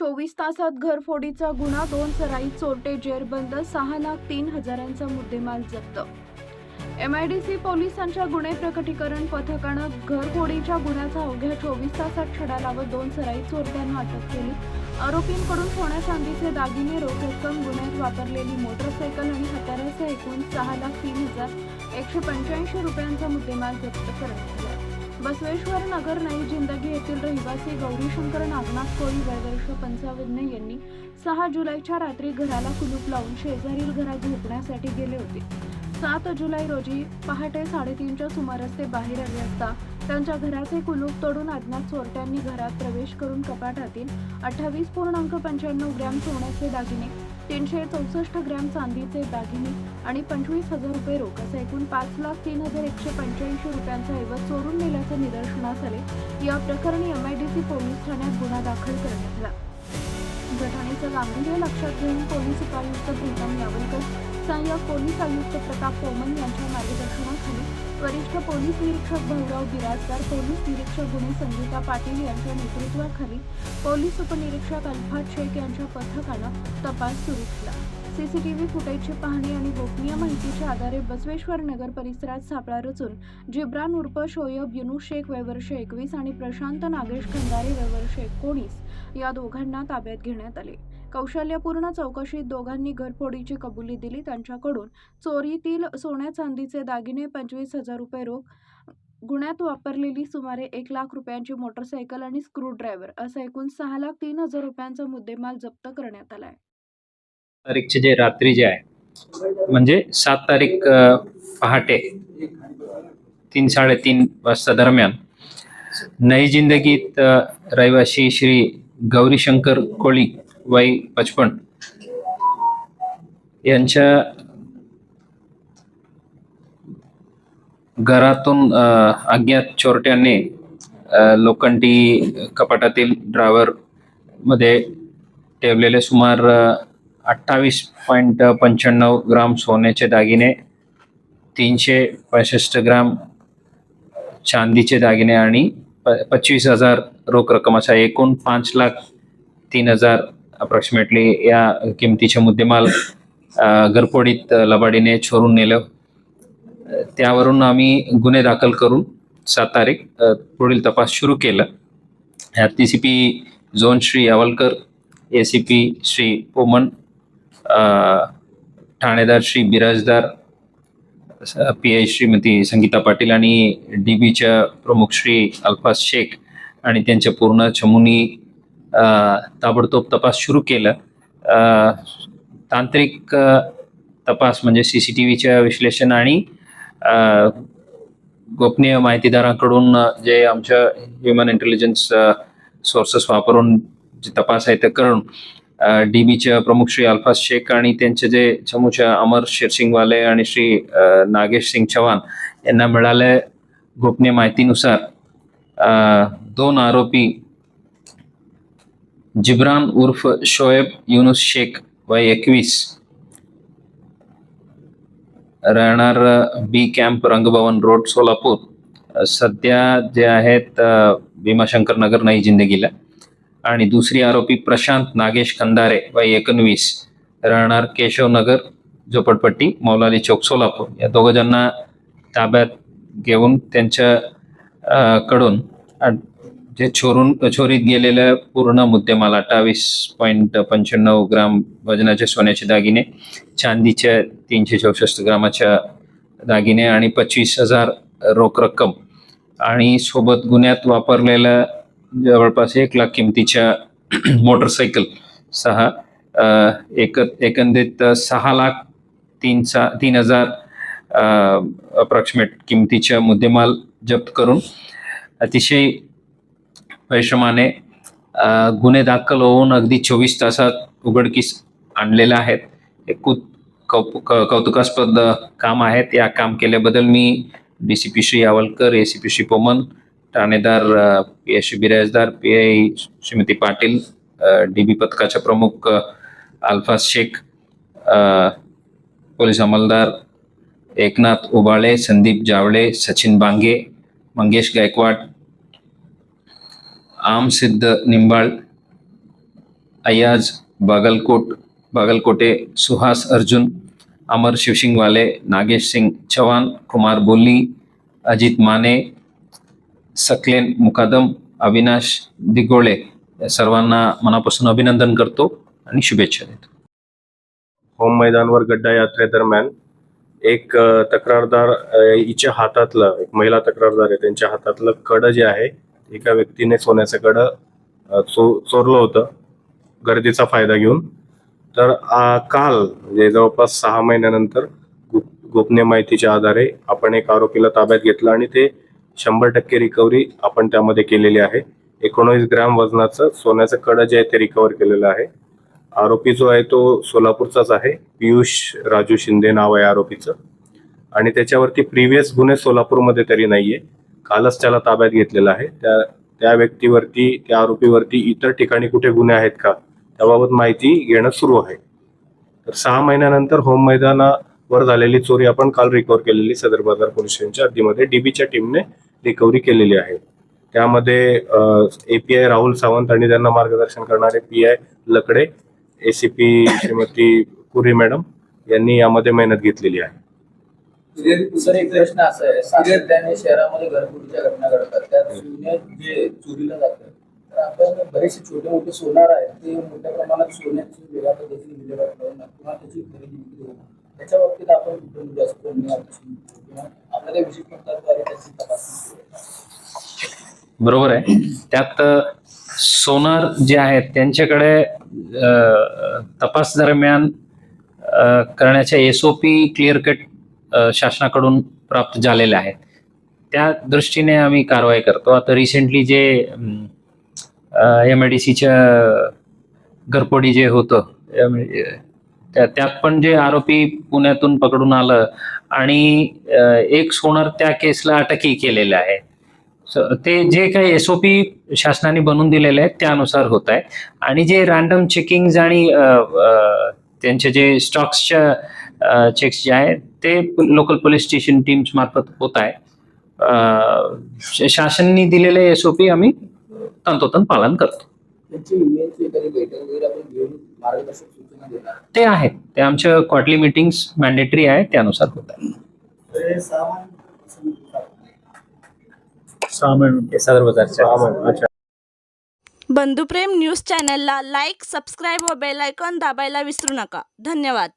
24 तासात घरफोडीचा गुन्हा, 2 सराईत चोरटे जेरबंद, 6,03,000चा मुद्देमाल जप्त. MIDC पोलिसांच्या गुन्हे प्रकटीकरण पथकानं घरफोडीच्या गुन्ह्याचा अवघ्या 24 तासात छडा लावत 2 सराईत चोरट्यांना अटक केली. आरोपींकडून सोन्या चांदीचे दागिने, रोख रक्कम, गुन्ह्यात वापरलेली मोटरसायकल आणि हत्यारासह एकूण 6,03,185 रुपयांचा मुद्देमाल जप्त करण्यात आला. बसवेश्वर नगर नई जिंदगी येथील रहिवासी गौरीशंकर नागनाथ कोळी वय वर्ष 55 यांनी 6 जुलैच्या रात्री घराला कुलूप लावून शेजारील घरात झोपण्यासाठी गेले होते. 7 जुलै रोजी पहाटे 3:30च्या सुमारास ते बाहेर आले असता त्यांच्या घराचे कुलूप तोडून अज्ञात चोरट्यांनी घरात प्रवेश करून कपाटातील 28.95 ग्रॅम सोन्याचे दागिने, 364 ग्रॅम चांदीचे दागिने आणि 25,000 रुपये रोख असे एकूण 5,03,185 रुपयांचा ऐवज चोरून नेल्याचे निदर्शनास आले. या प्रकरणी MIDC पोलीस ठाण्यात गुन्हा दाखल करण्यात आला. घटनेचं गांभीर्य लक्षात घेऊन पोलीस उपायुक्त प्रीतम यावलकर, सहाय्यक पोलीस आयुक्त प्रताप पोमन यांच्या मार्गदर्शनाखाली वरिष्ठ पोलीस निरीक्षक भाऊराव बिराजदार, पोलीस निरीक्षक गुन्हे संगीता पाटील यांच्या नेतृत्वाखाली पोलीस उपनिरीक्षक अल्फाज शेख यांच्या पथकानं तपास सुरू केला. CCTV फुटेजची पाहणी आणि गोपनीय माहितीच्या आधारे बसवेश्वर नगर परिसरात सापळा रचून जिब्रान उर्फ शोयब युनुस शेख वय वर्ष 21 आणि प्रशांत नागेश खंदारे वय वर्ष 19 या दोघांना ताब्यात घेण्यात आले. कौशल्यपूर्ण चौकशीत दोघांनी घरफोडीची कबुली दिली. त्यांच्याकडून चोरीतील सोन्या चांदीचे दागिने, 25,000 रुपये रोख, गुन्ह्यात वापरलेली सुमारे 1 लाख रुपयांची मोटरसायकल आणि स्क्रूड्रायव्हर असा एकूण 6,03,000 रुपयांचा मुद्देमाल जप्त करण्यात आलाय. तारीखचे जे रात्री जे आहे म्हणजे 7 तारीख पहाटे 3-3:30 वाजता दरम्यान नई जिंदगीत रहिवासी श्री गौरीशंकर कोळी वय 55 यांच्या घरातून अज्ञात चोरट्यांनी लोखंडी कपाटातील ड्रॉवर मध्ये ठेवलेले सुमार 28.95 ग्राम सोन्याचे दागिने, 365 ग्राम चांदीचे दागिने आणि 25,000 रोख रक्कम असा एकूण 5,03,000 अप्रॉक्सिमेटली या किमतीचे मुद्देमाल घरफोडीत लबाडीने चोरून नेलं. त्यावरून आम्ही गुन्हे दाखल करून 7 तारीख पुढील तपास सुरू केला. ह्यात DCP zone Shri Yavalkar, ACP Shri Poman, ठाणेदार श्री बिराजदार, PI श्रीमती संगीता पाटील आणि DBच्या प्रमुख श्री अल्फाज शेख आणि त्यांच्या पूर्ण चमूनी ताबडतोब तपास सुरू केला. तांत्रिक तपास म्हणजे CCTVच्या विश्लेषण आणि गोपनीय माहितीदारांकडून जे आमच्या ह्युमन इंटेलिजन्स सोर्सेस वापरून जे तपास आहे ते करून DBच्या प्रमुख श्री अल्फाज शेख आणि त्यांचे जे चमूच्या अमर शेरसिंगवाले आणि श्री नागेश सिंग चव्हाण यांना मिळाल्या गोपनीय माहितीनुसार 2 आरोपी जिब्रान उर्फ शोएब युनुस शेख वय 21 राहणार B camp Rangbhavan road Solapur सध्या जे आहेत भीमाशंकर नगर नई जिंदगीला, आणि दुसरी आरोपी प्रशांत नागेश खंदारे वय 19 राहणार केशव नगर झोपडपट्टी मौलाली चौक सोलापूर या 2 जणांना ताब्यात घेऊन त्यांच्या कडून जे चोरीत गेलेल्या पूर्ण मुद्देमाल 28.95 ग्राम वजनाचे सोन्याचे दागिने, चांदीच्या 364 ग्रामाच्या दागिने आणि 25,000 रोख रक्कम आणि सोबत गुन्ह्यात वापरलेल्या जवळपास 1 लाख किमतीच्या मोटरसायकल एकंदरीत 6,03,000 अप्रॉक्सिमेट किमतीच्या मुद्देमाल जप्त करून अतिशय परिश्रमाने गुन्हे दाखल होऊन अगदी 24 तासात उघडकीस आणलेले आहेत. हे कौतुकास्पद काम आहेत. या काम केल्याबद्दल मी DCP श्री यावलकर, ACP श्री पोमन, ठाणेदार PI Shri Birajdar, PI Shrimati Patil, DB पथकाचे प्रमुख अल्फाज शेख, पोलीस अंमलदार एकनाथ उबाळे, संदीप जावळे, सचिन बांगे, मंगेश गायकवाड, आम सिद्ध निंबाळ, अयाज बागलकोटे, सुहास अर्जुन, अमर शिवसिंगवाले, नागेश सिंग चौहान, कुमार बोल्ली, अजित माने, सकलेन मुकादम, अविनाश दिगोळे या सर्वांना मनापासून अभिनंदन करतो आणि शुभेच्छा देतो. होम मैदानवर गड्डा यात्रेदरम्यान एक तक्रारदार हिच्या हातातलं, एक महिला तक्रारदार आहे, त्यांच्या हातातलं कडं जे आहे एका व्यक्तीने सोन्याचं कडं चोरलं होतं गर्दीचा फायदा घेऊन. तर काल म्हणजे जवळपास 6 महिन्यानंतर गोपनीय माहितीच्या आधारे आपण एक आरोपीला ताब्यात घेतलं आणि ते 100% रिकव्हरी आपण त्यामध्ये केलेली आहे. 19 ग्रॅम वजनाचं सोन्याचं कडं जे आहे ते रिकव्हर केलेलं आहे. आरोपी जो आहे तो सोलापूरचाच आहे. पियुष राजू शिंदे नाव आहे आरोपीचं आणि त्याच्यावरती प्रिव्हियस गुन्हे सोलापूरमध्ये तरी नाहीये. कालच त्याला ताब्यात घेतलेला आहे. त्या व्यक्तीवरती, त्या आरोपीवरती इतर ठिकाणी कुठे गुन्हे आहेत का त्याबाबत माहिती घेणं सुरू आहे. तर 6 महिन्यानंतर होम मैदानावर झालेली चोरी आपण काल रिकव्हर केलेली सदर बाजार पोलीस स्टेशनच्या हद्दीमध्ये डीबीच्या टीमने रिकव्हरी केलेली आहे. त्यामध्ये API राहुल सावंत आणि त्यांना मार्गदर्शन करणारे PI लकडे, ACP श्रीमती पुरी मॅडम यांनी यामध्ये मेहनत घेतलेली आहे. सर, एक प्रश्न असा आहे, सातत्याने शहरामध्ये घरफोडीच्या घटना घडतात, त्यात सोने जे चोरीला जातं, तर आपण बरेचसे छोटे मोठे सोनार आहेत ते मोठ्या प्रमाणात सोन्याची वेगळ्या पद्धतीने विल्हेवाट लावून किंवा त्याची खरेदी विक्री होणं, त्याच्या बाबतीत आपण कुठून जास्त किंवा आपल्या त्या विशिष्ट पद्धतीद्वारे त्याची तपासणी. बरोबर आहे. त्यात सोनार जे आहेत त्यांच्याकडे तपास दरम्यान करण्याच्या SOP क्लिअर कट शासनाकडून प्राप्त झालेल्या आहेत. त्या दृष्टीने आम्ही कारवाई करतो. आता रिसेंटली जे MIDCच्या घरफोडी जे होतं त्यात पण जे आरोपी पुण्यातून पकडून आलं आणि एक सोनार त्या केसला अटकही केलेलं आहे. ते जे काही SOP शासनाने बनवून दिलेले आहेत त्यानुसार होत आहे. आणि जे रॅन्डम चेकिंग आणि त्यांचे जे स्टॉक्सच्या चेक्स जे आहेत ते लोकल पोलीस स्टेशन टीम्स मार्फत होत आहे. शासनाने दिलेले SOP आम्ही तंतोतंत पालन करतो. ते आहेत, ते आमच्या क्वार्टरली मीटिंग्स मॅन्डेटरी आहे त्यानुसार होत आहे. बंधुप्रेम न्यूज चॅनलला लाईक, सबस्क्राईब व बेल आयकॉन दाबायला विसरू नका. धन्यवाद.